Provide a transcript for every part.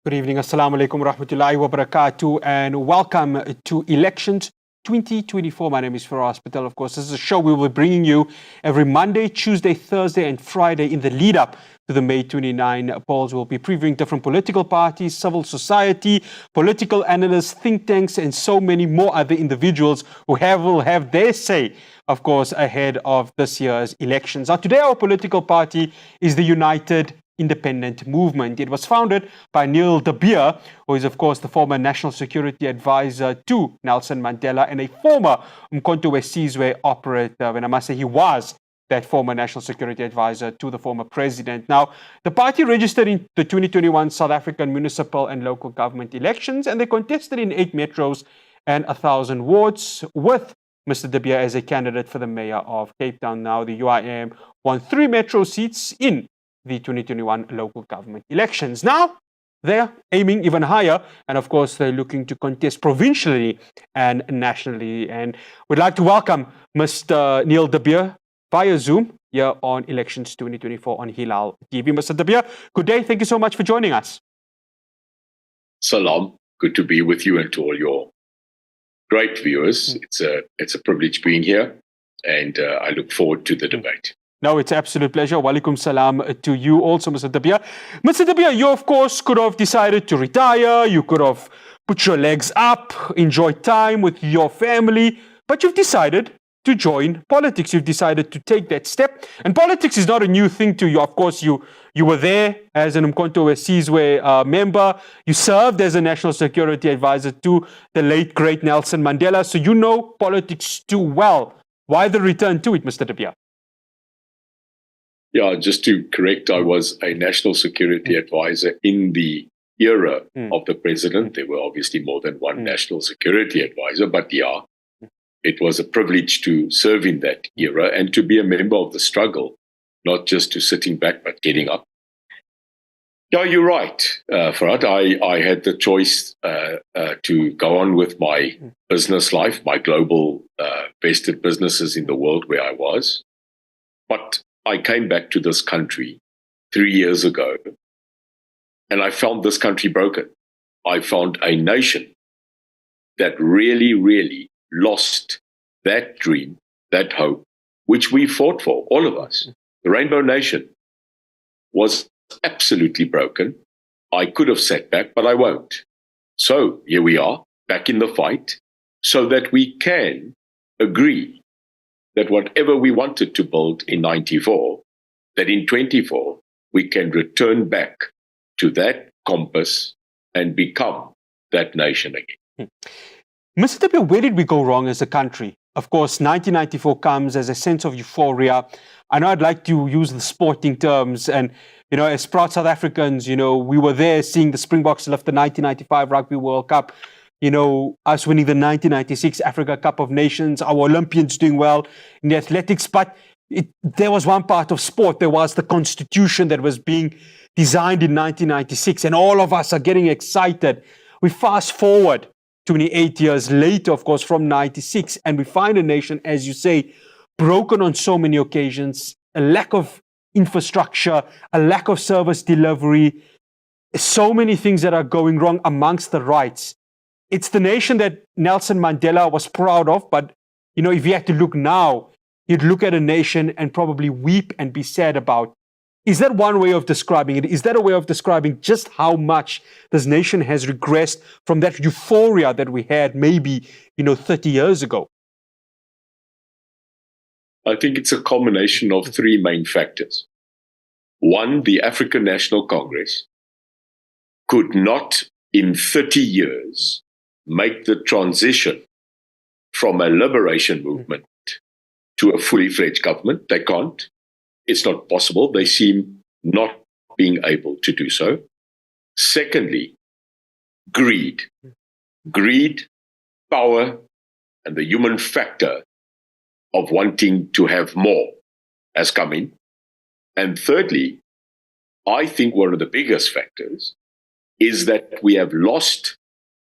Good evening. Assalamu alaikum wa rahmatullahi wa barakatuh, and welcome to Elections 2024. My name is Firas Patel. Of course, this is a show we will be bringing you every Monday, Tuesday, Thursday, and Friday in the lead up to the May 29 polls. We'll be previewing different political parties, civil society, political analysts, think tanks, and so many more other individuals who will have their say, of course, ahead of this year's elections. Now, today, our political party is the United Independent Movement. It was founded by Neil de Beer, who is, of course, the former National Security Advisor to Nelson Mandela and a former Umkhonto we Sizwe operative. And I must say, he was that former National Security Advisor to the former president. Now, the party registered in the 2021 South African municipal and local government elections, and they contested in 8 metros and 1,000 wards, with Mr. de Beer as a candidate for the mayor of Cape Town. Now, the UIM won 3 metro seats in the 2021 local government elections. Now, they're aiming even higher, and of course, they're looking to contest provincially and nationally. And we'd like to welcome Mr. Neil de Beer via Zoom here on Elections 2024 on Hilaal TV. Mr. de Beer, good day. Thank you so much for joining us. Salam. Good to be with you and to all your great viewers. It's a privilege being here, and I look forward to the debate. No, it's an absolute pleasure. Walaikum salam to you also, Mr. de Beer. Mr. de Beer, you, of course, could have decided to retire. You could have put your legs up, enjoy time with your family. But you've decided to join politics. You've decided to take that step. And politics is not a new thing to you. Of course, you were there as an Umkhonto we Sizwe member. You served as a National Security Advisor to the late, great Nelson Mandela. So you know politics too well. Why the return to it, Mr. de Beer? Yeah, just to correct, I was a National Security Advisor in the era of the president. There were obviously more than one National Security Advisor, but yeah, it was a privilege to serve in that era and to be a member of the struggle, not just to sitting back, but getting up. Yeah, you're right, Farad. I had the choice to go on with my business life, my global vested businesses in the world where I was. But I came back to this country 3 years ago, and I found this country broken. I found a nation that really, really lost that dream, that hope, which we fought for, all of us. The Rainbow Nation was absolutely broken. I could have sat back, but I won't. So here we are, back in the fight, so that we can agree that whatever we wanted to build in 94, that in 24, we can return back to that compass and become that nation again. Mr. de Beer, where did we go wrong as a country? Of course, 1994 comes as a sense of euphoria. I know I'd like to use the sporting terms, and, you know, as proud South Africans, you know, we were there seeing the Springboks lift the 1995 Rugby World Cup. You know, us winning the 1996 Africa Cup of Nations, our Olympians doing well in the athletics. But there was one part of sport. There was the constitution that was being designed in 1996. And all of us are getting excited. We fast forward 28 years later, of course, from 96. And we find a nation, as you say, broken on so many occasions. A lack of infrastructure, a lack of service delivery. So many things that are going wrong amongst the rights. It's the nation that Nelson Mandela was proud of, but, you know, if you had to look now, you'd look at a nation and probably weep and be sad about. Is that one way of describing it? Is that a way of describing just how much this nation has regressed from that euphoria that we had maybe, 30 years ago? I think it's a combination of 3 main factors. One, the African National Congress could not, in 30 years, make the transition from a liberation movement to a fully fledged government. They can't. It's not possible. They seem not being able to do so. Secondly, greed. Greed, power, and the human factor of wanting to have more has come in. And thirdly, I think one of the biggest factors is that we have lost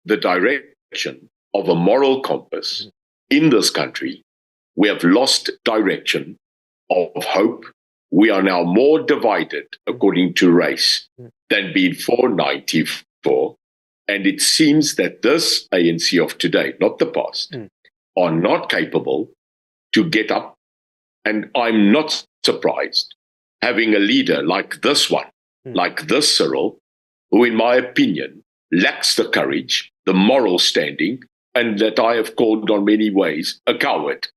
the direction of a moral compass in this country. We have lost direction of hope. We are now more divided according to race than before for, and it seems that this ANC of today, not the past, are not capable to get up. And I'm not surprised having a leader like this one, like this Cyril, who, in my opinion, lacks the courage, the moral standing, and that I have called on many ways a coward.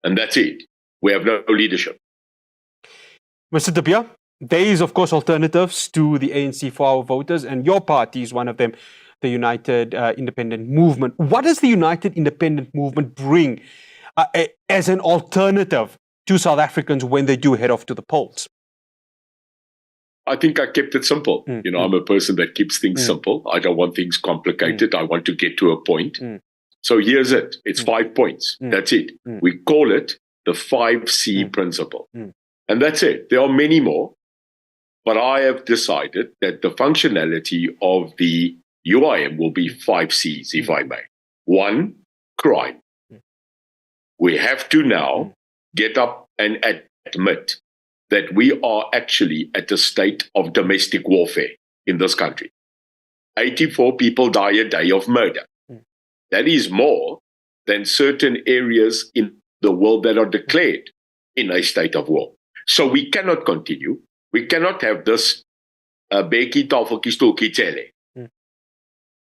And that's it. We have no leadership. Mr. De Beer, there is, of course, alternatives to the ANC for our voters, and your party is one of them, the United Independent Movement. What does the United Independent Movement bring as an alternative to South Africans when they do head off to the polls? I think I kept it simple. I'm a person that keeps things simple. I don't want things complicated. I want to get to a point. So here's it. It's 5 points. That's it. We call it the 5C principle. And that's it. There are many more. But I have decided that the functionality of the UIM will be 5 C's, if I may. 1, crime. We have to now get up and admit that we are actually at a state of domestic warfare in this country. 84 people die a day of murder. That is more than certain areas in the world that are declared in a state of war. So we cannot continue. We cannot have this Beki Tafeltjie Stoeltjie Cele.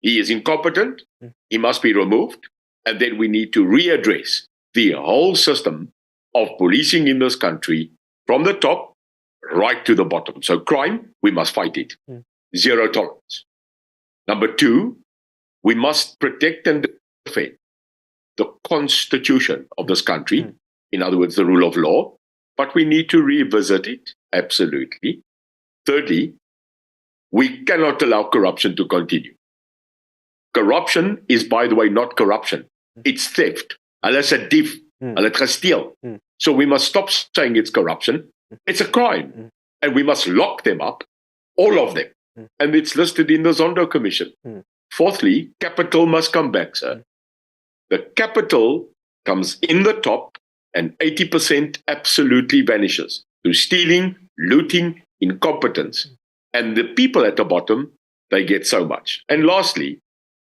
He is incompetent. He must be removed. And then we need to readdress the whole system of policing in this country from the top right to the bottom. So crime, we must fight it. Zero tolerance. Number 2, we must protect and defend the constitution of this country. In other words, the rule of law. But we need to revisit it. Absolutely. Thirdly, we cannot allow corruption to continue. Corruption is, by the way, not corruption. It's theft. Hulle is 'n dief. Hulle het gesteel. So we must stop saying it's corruption. It's a crime. And we must lock them up, all of them. And it's listed in the Zondo Commission. Fourthly, capital must come back, sir. The capital comes in the top and 80% absolutely vanishes through stealing, looting, incompetence. And the people at the bottom, they get so much. And lastly,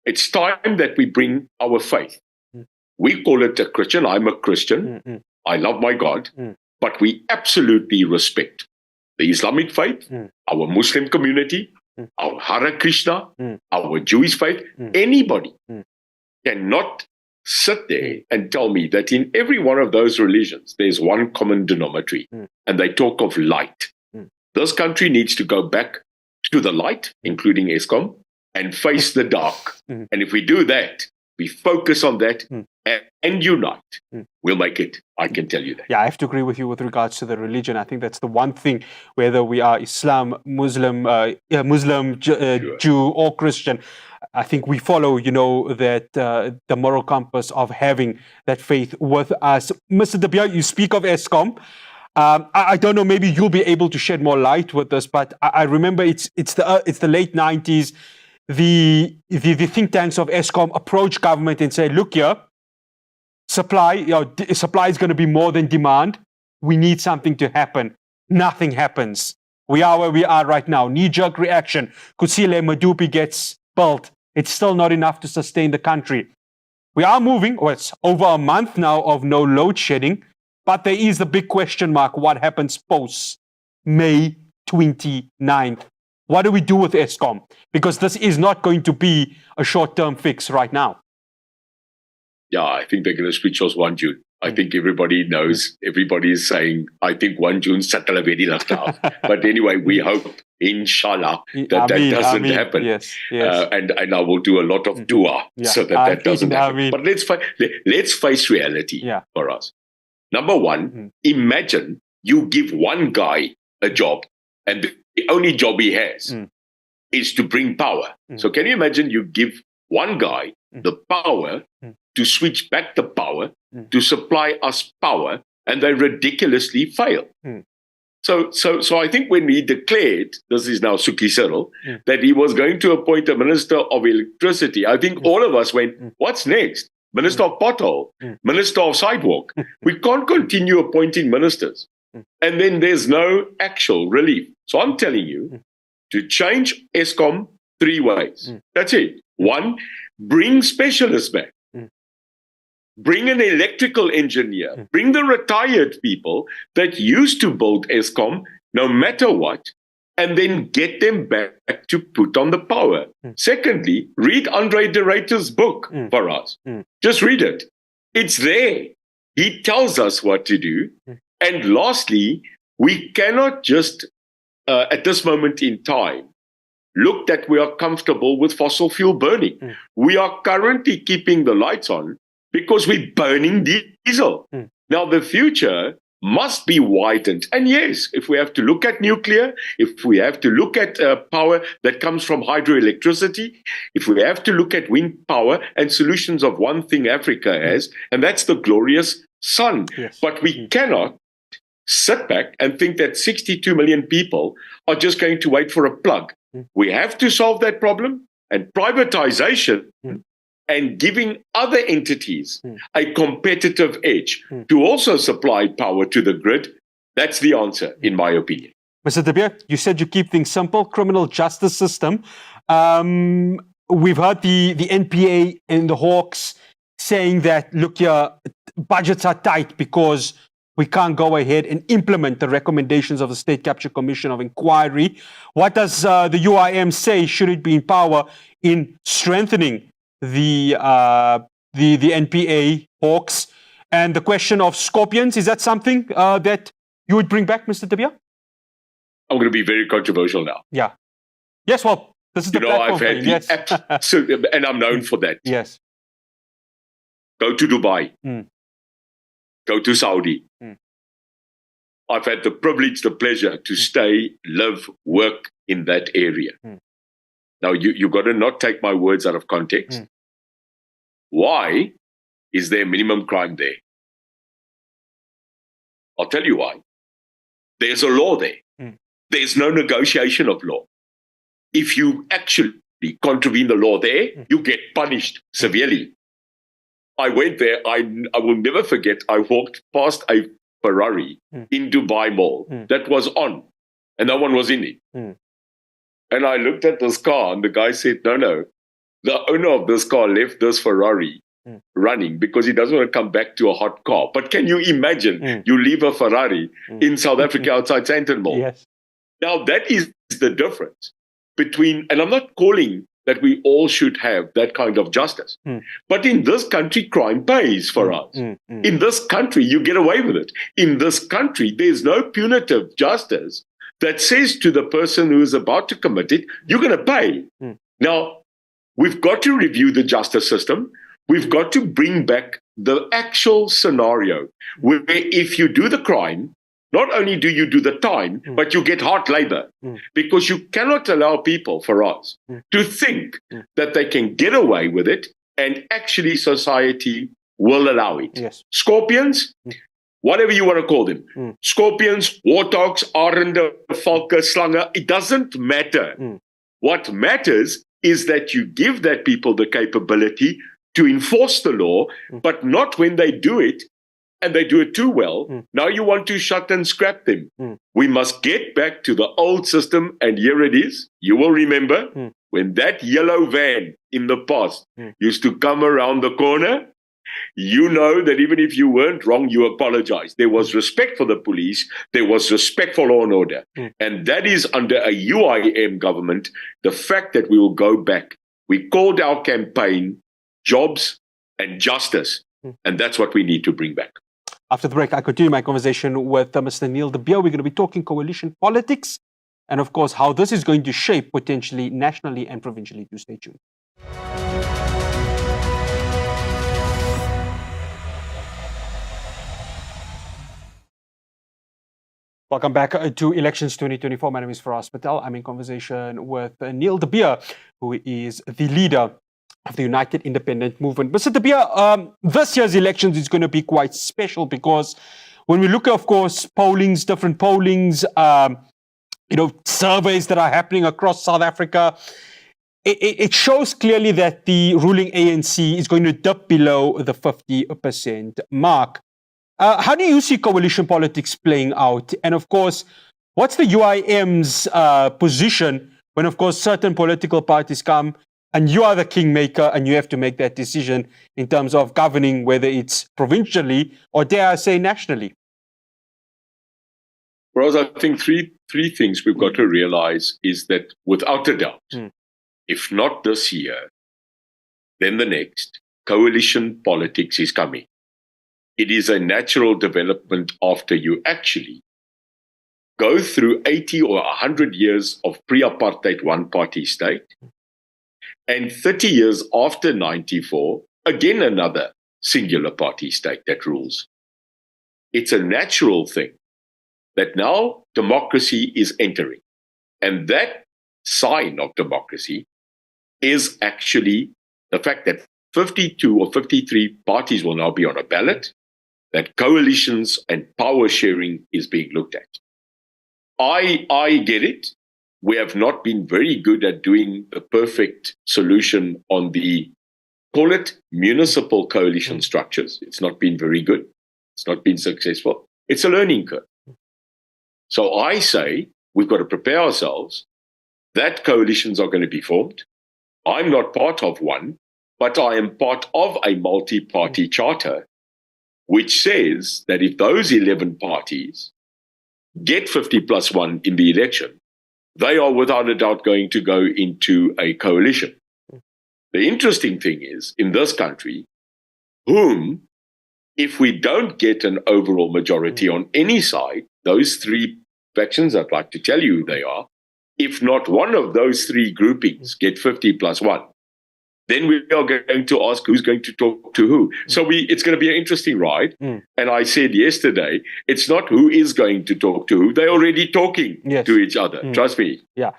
it's time that we bring our faith. We call it a Christian. I'm a Christian. I love my God. But we absolutely respect the Islamic faith, our Muslim community, our Hare Krishna, our Jewish faith. Anybody cannot sit there and tell me that in every one of those religions, there's one common denominator, and they talk of light. This country needs to go back to the light, including ESCOM, and face the dark. And if we do that, we focus on that and unite, we'll make it. I can tell you that. Yeah, I have to agree with you with regards to the religion. I think that's the one thing, whether we are Islam, Muslim, Jew, or Christian, I think we follow, that the moral compass of having that faith with us. Mr. De Beer, you speak of ESCOM. I don't know, maybe you'll be able to shed more light with this, but I remember it's the late 90s. The think tanks of ESCOM approach government and say, look here, supply is going to be more than demand. We need something to happen. Nothing happens. We are where we are right now. Knee-jerk reaction. Kusile Madupi gets built. It's still not enough to sustain the country. We are moving, it's over a month now of no load shedding, but there is the big question mark. What happens post May 29th? What do we do with ESCOM? Because this is not going to be a short-term fix right now. Yeah, I think they're going to switch us 1 June. I think everybody knows, everybody is saying, I think 1 June settle a very left. But anyway, we hope, inshallah, that doesn't happen. Yes. And I will do a lot of dua so that doesn't happen. But let's face reality for us. Number 1, imagine you give one guy a job and the only job he has is to bring power. So can you imagine you give one guy the power to switch back the power, to supply us power, and they ridiculously fail. So I think when he declared, this is now Suki Cyril, that he was going to appoint a Minister of Electricity, I think all of us went, what's next? Minister of Pothole, Minister of Sidewalk. We can't continue appointing ministers. And then there's no actual relief. So I'm telling you, to change ESCOM 3 ways. That's it. 1, bring specialists back. Bring an electrical engineer. Bring the retired people that used to build ESCOM, no matter what, and then get them back to put on the power. Secondly, read Andre de Ruyter's book for us. Just read it. It's there. He tells us what to do. And lastly, we cannot just, at this moment in time, look that we are comfortable with fossil fuel burning. We are currently keeping the lights on because we're burning diesel. Now, the future must be widened. And yes, if we have to look at nuclear, if we have to look at power that comes from hydroelectricity, if we have to look at wind power and solutions of one thing Africa has, and that's the glorious sun. Yes. But we cannot sit back and think that 62 million people are just going to wait for a plug. We have to solve that problem, and privatization and giving other entities a competitive edge to also supply power to the grid, that's the answer, in my opinion. Mr. De Beer, you said you keep things simple, criminal justice system. We've heard the NPA and the Hawks saying that, look here, budgets are tight because we can't go ahead and implement the recommendations of the State Capture Commission of Inquiry. What does the UIM say should it be in power in strengthening the NPA Hawks? And the question of scorpions, is that something that you would bring back, Mr. De Beer? I'm going to be very controversial now. Yeah. Yes, well, this is the platform I've had for you. absolute, and I'm known for that. Yes. Go to Dubai. Go to Saudi. I've had the privilege, the pleasure to stay, live, work in that area. Now, you've got to not take my words out of context. Why is there minimum crime there? I'll tell you why. There's a law there. There's no negotiation of law. If you actually contravene the law there, you get punished severely. I went there. I will never forget. I walked past a Ferrari in Dubai Mall that was on, and no one was in it. And I looked at this car, and the guy said, no, the owner of this car left this Ferrari running because he doesn't want to come back to a hot car. But can you imagine you leave a Ferrari in South Africa outside Sandton Mall? Yes. Now, that is the difference between, and I'm not calling that we all should have that kind of justice. But in this country, crime pays for us. In this country, you get away with it. In this country, there's no punitive justice that says to the person who is about to commit it, you're going to pay. Now, we've got to review the justice system. We've got to bring back the actual scenario where if you do the crime, not only do you do the time, but you get hard labor, because you cannot allow people, for us, to think that they can get away with it and actually society will allow it. Yes. Scorpions, whatever you want to call them, scorpions, warthogs, arende, valke, slange, it doesn't matter. What matters is that you give that people the capability to enforce the law, but not when they do it and they do it too well. Now you want to shut and scrap them. We must get back to the old system, and here it is. You will remember when that yellow van in the past used to come around the corner. You know that even if you weren't wrong, you apologized. There was respect for the police. There was respect for law and order. And that is under a UIM government, the fact that we will go back. We called our campaign Jobs and Justice. And that's what we need to bring back. After the break, I continue my conversation with Mr. Hilaal De Beer. We're going to be talking coalition politics and, of course, how this is going to shape potentially nationally and provincially. Do stay tuned. Welcome back to Elections 2024. My name is Faraz Patel. I'm in conversation with Hilaal De Beer, who is the leader of the United Independent Movement. Mr. De Beer, this year's elections is going to be quite special because when we look at, of course, different pollings, surveys that are happening across South Africa, it shows clearly that the ruling ANC is going to dip below the 50% mark. How do you see coalition politics playing out? And of course, what's the UIM's position when, of course, certain political parties come and you are the kingmaker and you have to make that decision in terms of governing, whether it's provincially or, dare I say, nationally? Whereas I think three things we've got to realize is that without a doubt, if not this year, then the next, coalition politics is coming. It is a natural development after you actually go through 80 or 100 years of pre-apartheid one-party state, and 30 years after 94, again another singular party state that rules. It's a natural thing that now democracy is entering. And that sign of democracy is actually the fact that 52 or 53 parties will now be on a ballot, that coalitions and power sharing is being looked at. I get it. We have not been very good at doing the perfect solution on the, call it, municipal coalition structures. It's not been very good. It's not been successful. It's a learning curve. So I say we've got to prepare ourselves that coalitions are going to be formed. I'm not part of one, but I am part of a multi-party charter which says that if those 11 parties get 50 plus 1 in the election, they are without a doubt going to go into a coalition. The interesting thing is, in this country, whom, if we don't get an overall majority on any side, those three factions, I'd like to tell you who they are, if not one of those three groupings get 50 plus 1, then we are going to ask who's going to talk to who. So it's going to be an interesting ride. And I said yesterday, it's not who is going to talk to who. They're already talking to each other. Trust me. Yeah,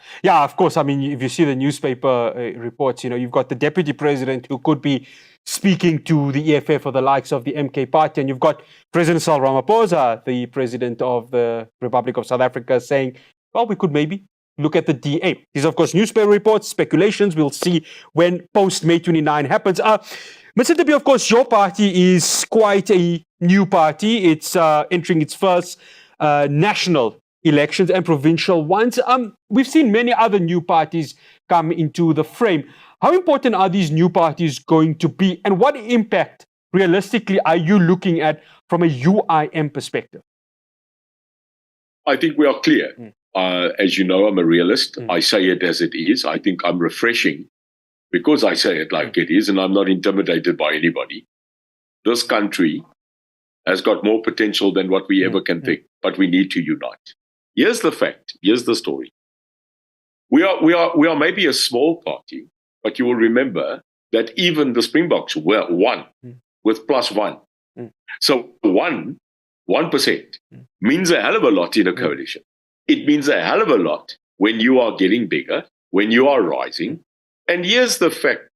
of course. I mean, if you see the newspaper reports, you've got the deputy president who could be speaking to the EFF or the likes of the MK party. And you've got President Cyril Ramaphosa, the president of the Republic of South Africa, saying, well, we could maybe look at the DA. These are, of course, newspaper reports, speculations. We'll see when post-May 29 happens. Mr. Tipi, of course, your party is quite a new party. It's entering its first national elections and provincial ones. We've seen many other new parties come into the frame. How important are these new parties going to be? And what impact, realistically, are you looking at from a UIM perspective? I think we are clear. As you know, I'm a realist. I say it as it is. I think I'm refreshing because I say it like it is, and I'm not intimidated by anybody. This country has got more potential than what we ever can think, but we need to unite. Here's the fact. Here's the story. We are maybe a small party, but you will remember that even the Springboks were one with plus 1. So 1% means a hell of a lot in a coalition. It means a hell of a lot when you are getting bigger, when you are rising. And here's the fact,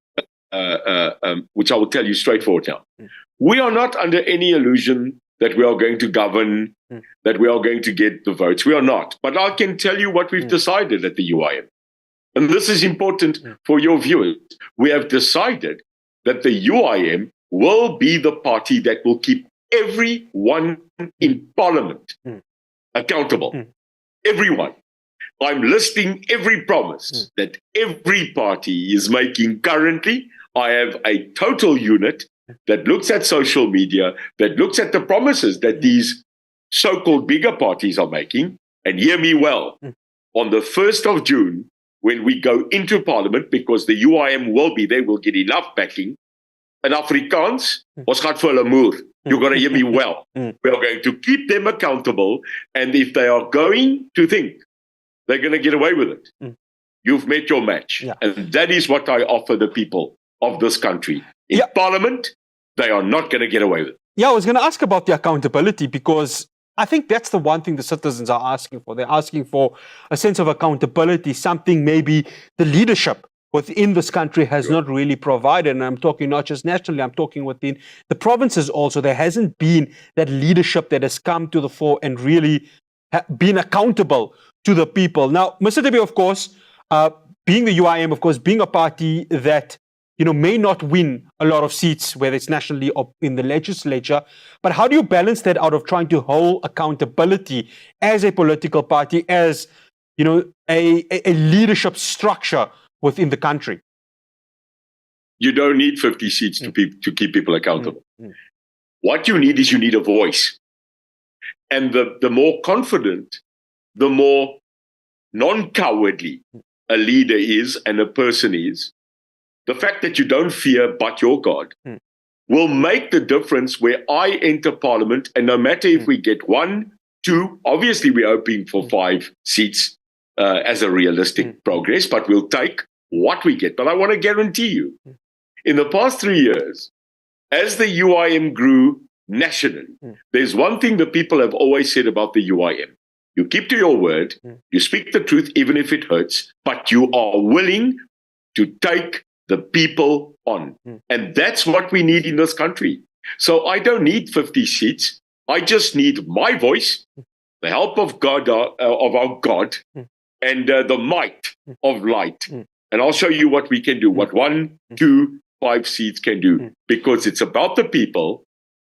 which I will tell you straightforward now. We are not under any illusion that we are going to govern, that we are going to get the votes. We are not. But I can tell you what we've decided at the UIM. And this is important for your viewers. We have decided that the UIM will be the party that will keep everyone in Parliament accountable. Everyone. I'm listing every promise that every party is making currently. I have a total unit that looks at social media, that looks at the promises that these so-called bigger parties are making. And hear me well, on the 1st of June, when we go into Parliament, because the UIM will be there, we'll get enough backing. In Afrikaans, ons gaan vir hulle moer. You've got to hear me well. We are going to keep them accountable. And if they are going to think they're going to get away with it, you've met your match. And that is what I offer the people of this country. In Parliament, they are not going to get away with it. Yeah, I was going to ask about the accountability, because I think that's the one thing the citizens are asking for. They're asking for a sense of accountability, something maybe the leadership within this country has not really provided. And I'm talking not just nationally, I'm talking within the provinces also. There hasn't been that leadership that has come to the fore and really been accountable to the people. Now, Mr. Tipi, of course, being the UIM, of course, being a party that may not win a lot of seats, whether it's nationally or in the legislature, but how do you balance that out of trying to hold accountability as a political party, as a leadership structure within the country? You don't need 50 seats to keep people accountable. What you need is a voice. And the more confident, the more non-cowardly a leader is and a person is, the fact that you don't fear but your God will make the difference where I enter parliament. And no matter if we get 1, 2, obviously we're hoping for 5 seats as a realistic progress, but we'll take what we get. But I want to guarantee you, in the past 3 years, as the UIM grew nationally, there's one thing the people have always said about the UIM. You keep to your word, you speak the truth even if it hurts, but you are willing to take the people on. And that's what we need in this country. So I don't need 50 seats. I just need my voice, the help of God, of our God, and the might of light. And I'll show you what we can do, what 1, 2, 5 seats can do, because it's about the people.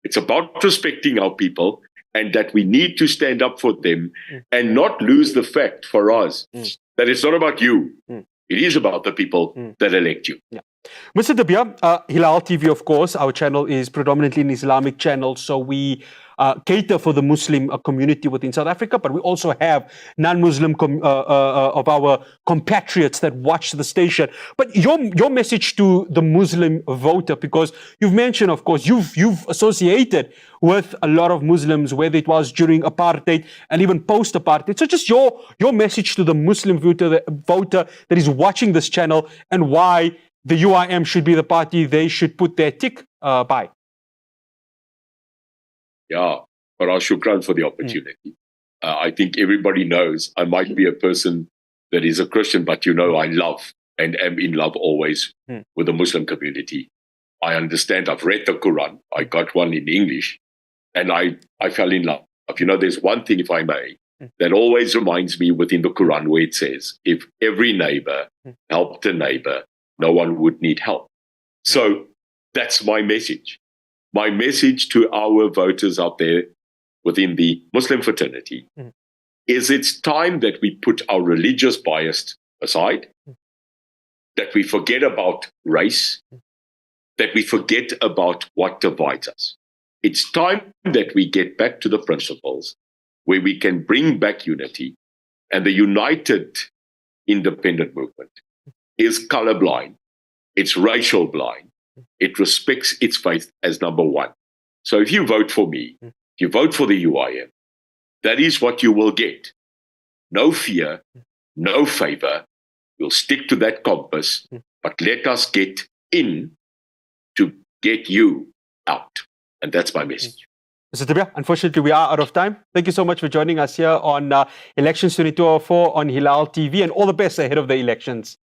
It's about respecting our people, and that we need to stand up for them and not lose the fact for us that it's not about you. It is about the people that elect you. Yeah. Mr. Dabia, Hilaal TV, of course, our channel is predominantly an Islamic channel, so we cater for the Muslim community within South Africa, but we also have non-Muslim of our compatriots that watch the station. But your message to the Muslim voter, because you've mentioned, of course, you've associated with a lot of Muslims, whether it was during apartheid and even post-apartheid. So just your message to the Muslim voter that is watching this channel, and why the UIM should be the party they should put their tick by. Yeah, Farah, shukran for the opportunity. I think everybody knows I might be a person that is a Christian, but I love and am in love always with the Muslim community. I understand. I've read the Quran. I got one in English, and I fell in love. There's one thing, if I may, that always reminds me within the Quran, where it says, if every neighbor helped a neighbor, no one would need help. So that's my message. My message to our voters out there within the Muslim fraternity is it's time that we put our religious bias aside, that we forget about race, that we forget about what divides us. It's time that we get back to the principles where we can bring back unity. And the united independent movement is colorblind, it's racial blind, it respects its faith as number one. So if you vote for me, if you vote for the UIM, that is what you will get. No fear, no favor. We'll stick to that compass, but let us get in to get you out. And that's my message. Mr. Dabia, unfortunately, we are out of time. Thank you so much for joining us here on Elections 2204 on Hilaal TV, and all the best ahead of the elections.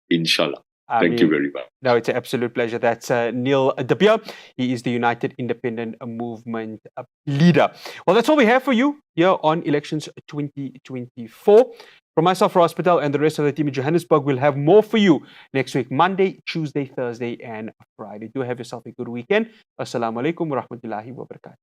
Inshallah. Thank you very much. No, it's an absolute pleasure. That's Neil Dabia. He is the United Independent Movement leader. Well, that's all we have for you here on Elections 2024. From myself, Ross Patel, and the rest of the team in Johannesburg, we'll have more for you next week, Monday, Tuesday, Thursday, and Friday. Do have yourself a good weekend. Assalamu alaikum wa rahmatullahi wa barakatuh.